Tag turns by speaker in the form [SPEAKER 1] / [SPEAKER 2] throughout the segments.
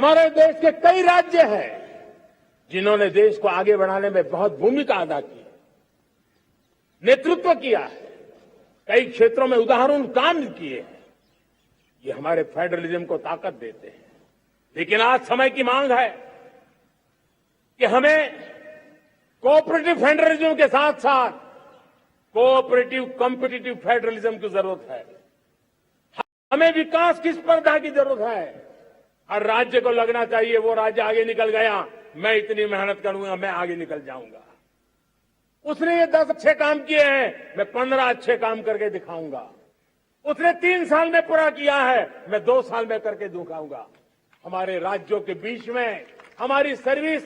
[SPEAKER 1] हमारे देश के कई राज्य हैं जिन्होंने देश को आगे बढ़ाने में बहुत भूमिका अदा की है, नेतृत्व किया है, कई क्षेत्रों में उदाहरण काम किए हैं। ये हमारे फेडरलिज्म को ताकत देते हैं। लेकिन आज समय की मांग है कि हमें कोऑपरेटिव फेडरलिज्म के साथ साथ कोऑपरेटिव कॉम्पिटिटिव फेडरलिज्म की जरूरत है। हमें विकास की स्पर्धा की जरूरत है। हर राज्य को लगना चाहिए वो राज्य आगे निकल गया, मैं इतनी मेहनत करूंगा, मैं आगे निकल जाऊंगा। उसने ये 10 अच्छे काम किए हैं, मैं 15 अच्छे काम करके दिखाऊंगा। उसने 3 साल में पूरा किया है, मैं 2 साल में करके दिखाऊंगा। हमारे राज्यों के बीच में, हमारी सर्विस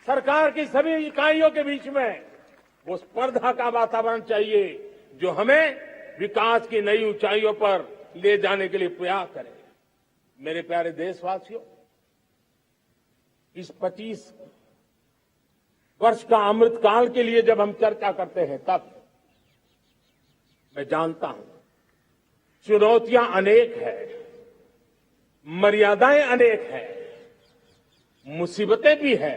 [SPEAKER 1] सरकार की सभी इकाइयों के बीच में वो स्पर्धा का वातावरण चाहिए जो हमें विकास की नई ऊंचाइयों पर ले जाने के लिए प्रयास करे। मेरे प्यारे देशवासियों, इस 25 वर्ष का अमृतकाल के लिए जब हम चर्चा करते हैं तब मैं जानता हूं चुनौतियां अनेक है, मर्यादाएं अनेक है, मुसीबतें भी है,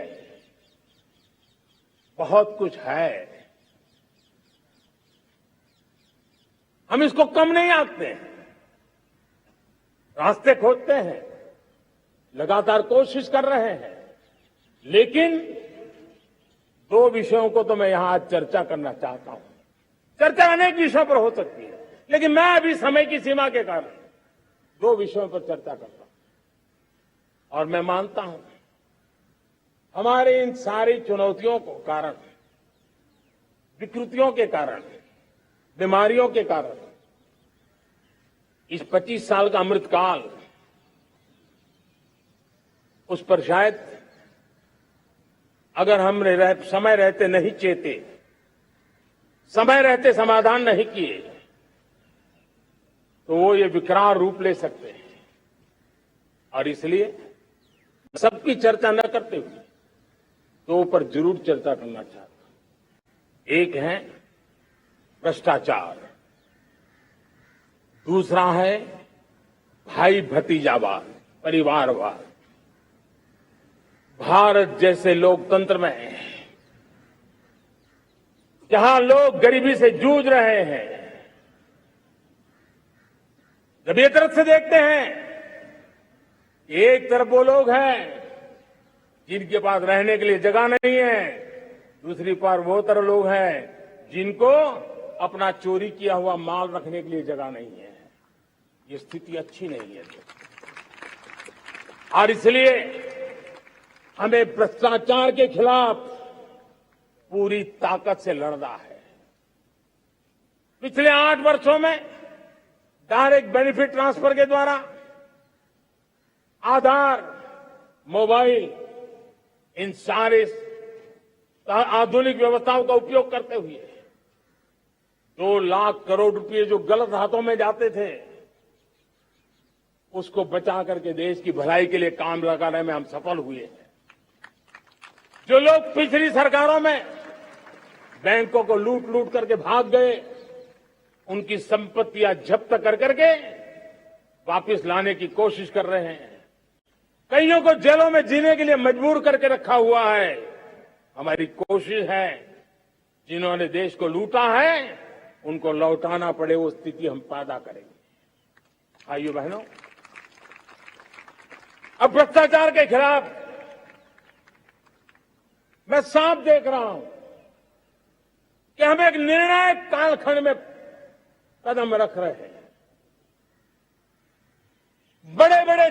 [SPEAKER 1] बहुत कुछ है। हम इसको कम नहीं आंकते हैं, रास्ते खोजते हैं, लगातार कोशिश कर रहे हैं। लेकिन 2 विषयों को तो मैं यहां आज चर्चा करना चाहता हूं। चर्चा अनेक विषयों पर हो सकती है, लेकिन मैं अभी समय की सीमा के कारण 2 विषयों पर चर्चा करता हूं। और मैं मानता हूं हमारे इन सारी चुनौतियों को कारण, विकृतियों के कारण, बीमारियों के कारण इस 25 साल का अमृतकाल, उस पर शायद अगर हमने समय रहते नहीं चेते, समय रहते समाधान नहीं किए, तो वो ये विकराल रूप ले सकते हैं। और इसलिए सबकी चर्चा न करते हुए 2 पर जरूर चर्चा करना चाहता हूं। एक है भ्रष्टाचार, दूसरा है भाई भतीजावाद, परिवारवाद। भारत जैसे लोकतंत्र में जहां लोग गरीबी से जूझ रहे हैं, जब एक तरफ से देखते हैं एक तरफ वो लोग हैं जिनके पास रहने के लिए जगह नहीं है, दूसरी पार वो तरह लोग हैं जिनको अपना चोरी किया हुआ माल रखने के लिए जगह नहीं है। ये स्थिति अच्छी नहीं है। और इसलिए हमें भ्रष्टाचार के खिलाफ पूरी ताकत से लड़ना है। पिछले 8 वर्षों में डायरेक्ट बेनिफिट ट्रांसफर के द्वारा आधार, मोबाइल, इन सारे आधुनिक व्यवस्थाओं का उपयोग करते हुए 2 लाख करोड़ रुपए जो गलत हाथों में जाते थे, उसको बचा करके देश की भलाई के लिए काम लगाने में हम सफल हुए हैं। जो लोग पिछली सरकारों में बैंकों को लूट लूट करके भाग गए, उनकी संपत्तियां जब्त कर करके वापस लाने की कोशिश कर रहे हैं। कईयों को जेलों में जीने के लिए मजबूर करके रखा हुआ है। हमारी कोशिश है जिन्होंने देश को लूटा है उनको लौटाना पड़े, वो स्थिति हम पैदा करेंगे। भाइयों बहनों, अब भ्रष्टाचार के खिलाफ मैं साफ देख रहा हूं कि हम एक निर्णायक कालखंड में कदम रख रहे हैं। बड़े बड़े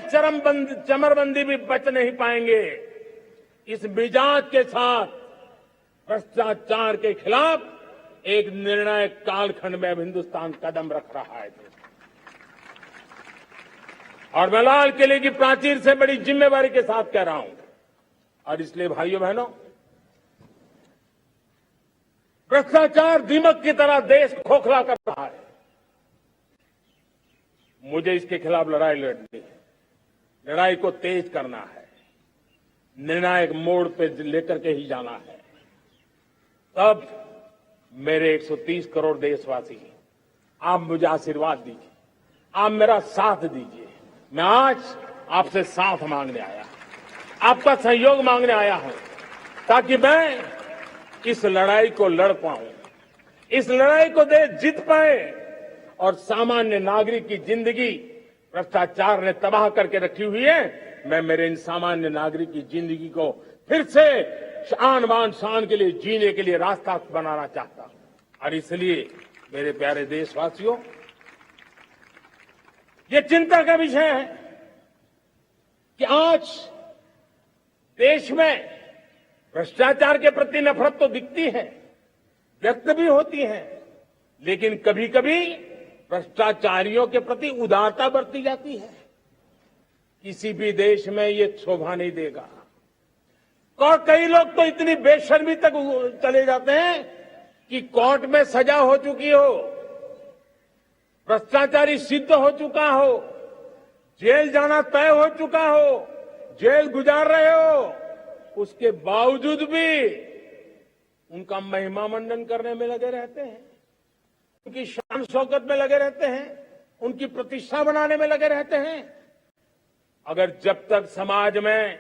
[SPEAKER 1] चमरबंदी भी बच नहीं पाएंगे। इस मिजाज के साथ भ्रष्टाचार के खिलाफ एक निर्णायक कालखंड में अब हिंदुस्तान कदम रख रहा है। और मैं लाल किले की प्राचीर से बड़ी जिम्मेवारी के साथ कह रहा हूं। और इसलिए भाइयों बहनों, भ्रष्टाचार दीमक की तरह देश खोखला कर रहा है। मुझे इसके खिलाफ लड़ाई लड़नी है, लड़ाई को तेज करना है, निर्णायक मोड़ पे लेकर के ही जाना है। तब मेरे 130 करोड़ देशवासी, आप मुझे आशीर्वाद दीजिए, आप मेरा साथ दीजिए। मैं आज आपसे साथ मांगने आया, आपका सहयोग मांगने आया हूं, ताकि मैं इस लड़ाई को लड़ पाऊं, इस लड़ाई को देश जीत पाए और सामान्य नागरिक की जिंदगी भ्रष्टाचार ने तबाह करके रखी हुई है। मैं मेरे इन सामान्य नागरिक की जिंदगी को फिर से शान बान शान के लिए जीने के लिए रास्ता बनाना चाहता हूं। और इसलिए मेरे प्यारे देशवासियों, ये चिंता का विषय है कि आज देश में भ्रष्टाचार के प्रति नफरत तो दिखती है, व्यक्त भी होती है, लेकिन कभी कभी भ्रष्टाचारियों के प्रति उदारता बरती जाती है। किसी भी देश में ये शोभा नहीं देगा। और कई लोग तो इतनी बेशर्मी तक चले जाते हैं कि कोर्ट में सजा हो चुकी हो, भ्रष्टाचारी सिद्ध हो चुका हो, जेल जाना तय हो चुका हो, जेल गुजार रहे हो, उसके बावजूद भी उनका महिमा मंडन करने में लगे रहते हैं, उनकी शान शौकत में लगे रहते हैं, उनकी प्रतिष्ठा बनाने में लगे रहते हैं। अगर जब तक समाज में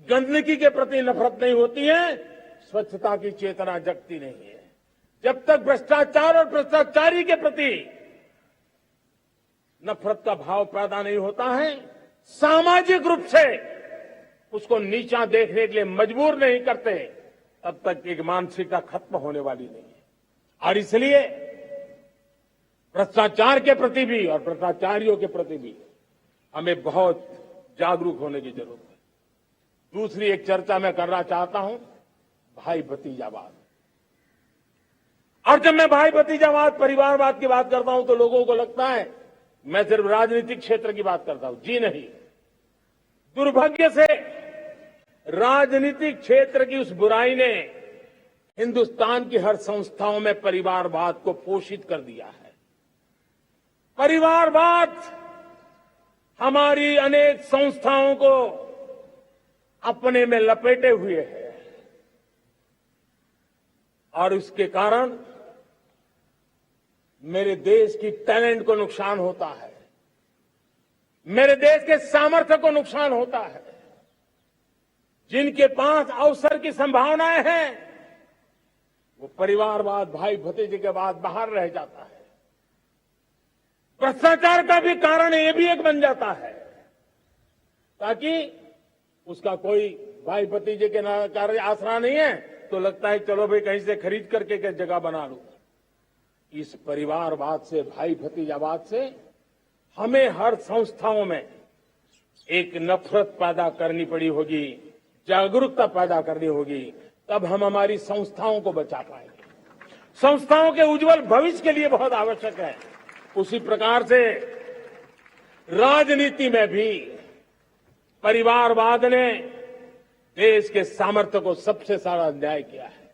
[SPEAKER 1] गंदगी के प्रति नफरत नहीं होती है, स्वच्छता की चेतना जगती नहीं है। जब तक भ्रष्टाचार और भ्रष्टाचारी के प्रति नफरत का भाव पैदा नहीं होता है, सामाजिक रूप से उसको नीचा देखने के लिए मजबूर नहीं करते, तब तक एक मानसिकता खत्म होने वाली नहीं है। और इसलिए भ्रष्टाचार के प्रति भी और भ्रष्टाचारियों के प्रति भी हमें बहुत जागरूक होने की जरूरत है। दूसरी एक चर्चा मैं करना चाहता हूं, भाई भतीजावाद। और जब मैं भाई भतीजावाद, परिवारवाद की बात करता हूं तो लोगों को लगता है मैं सिर्फ राजनीतिक क्षेत्र की बात करता हूं। जी नहीं, दुर्भाग्य से राजनीतिक क्षेत्र की उस बुराई ने हिंदुस्तान की हर संस्थाओं में परिवारवाद को पोषित कर दिया है। परिवारवाद हमारी अनेक संस्थाओं को अपने में लपेटे हुए है और उसके कारण मेरे देश की टैलेंट को नुकसान होता है, मेरे देश के सामर्थ्य को नुकसान होता है। जिनके पास अवसर की संभावनाएं हैं, वो परिवारवाद, भाई भतीजे के बाद बाहर रह जाता है। भ्रष्टाचार का भी कारण ये भी एक बन जाता है, ताकि उसका कोई भाई भतीजे के कार्य आसरा नहीं है तो लगता है चलो भाई कहीं से खरीद करके जगह बना लूं। इस परिवारवाद से, भाई भतीजावाद से हमें हर संस्थाओं में एक नफरत पैदा करनी पड़ी होगी, जागरूकता पैदा करनी होगी, तब हम हमारी संस्थाओं को बचा पाएंगे। संस्थाओं के उज्जवल भविष्य के लिए बहुत आवश्यक है। उसी प्रकार से राजनीति में भी परिवारवाद ने देश के सामर्थ्य को सबसे सारा अन्याय किया है।